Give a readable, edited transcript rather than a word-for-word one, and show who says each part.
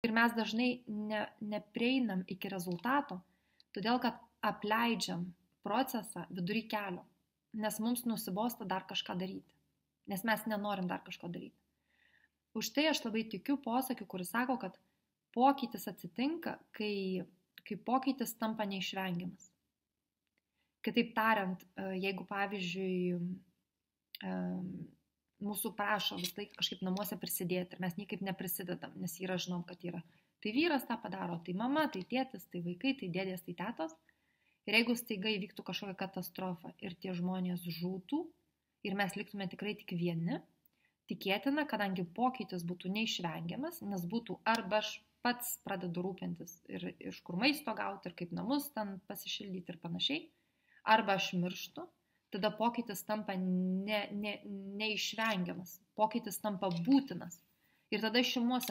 Speaker 1: Ir mes dažnai neprieinam iki rezultato, todėl kad apleidžiam procesą vidury kelio, nes mums nusibosta dar kažką daryti, nes mes nenorim dar kažko daryti. Už tai aš labai tikiu posakiu, kuris sako, kad pokytis atsitinka, kai pokytis tampa neišvengiamas. Kitaip tariant, jeigu pavyzdžiui mūsų prašo vis laik kažkaip namuose prisidėti ir mes niekaip neprisidedam, nes yra žinom, kad yra. Tai vyras tą padaro, tai mama, tai tėtis, tai vaikai, tai dėdės, tai tetos. Ir jeigu staiga įvyktų kažkokia katastrofa ir tie žmonės žūtų ir mes liktume tikrai tik vieni, tikėtina, kadangi pokytis būtų neišvengiamas, nes būtų arba aš pats pradedu rūpintis ir iš kur maisto gauti, ir kaip namus ten pasišildyti ir panašiai, arba aš mirštu, tada pokytis tampa neišvengiamas, pokytis tampa būtinas. Ir tada šimuose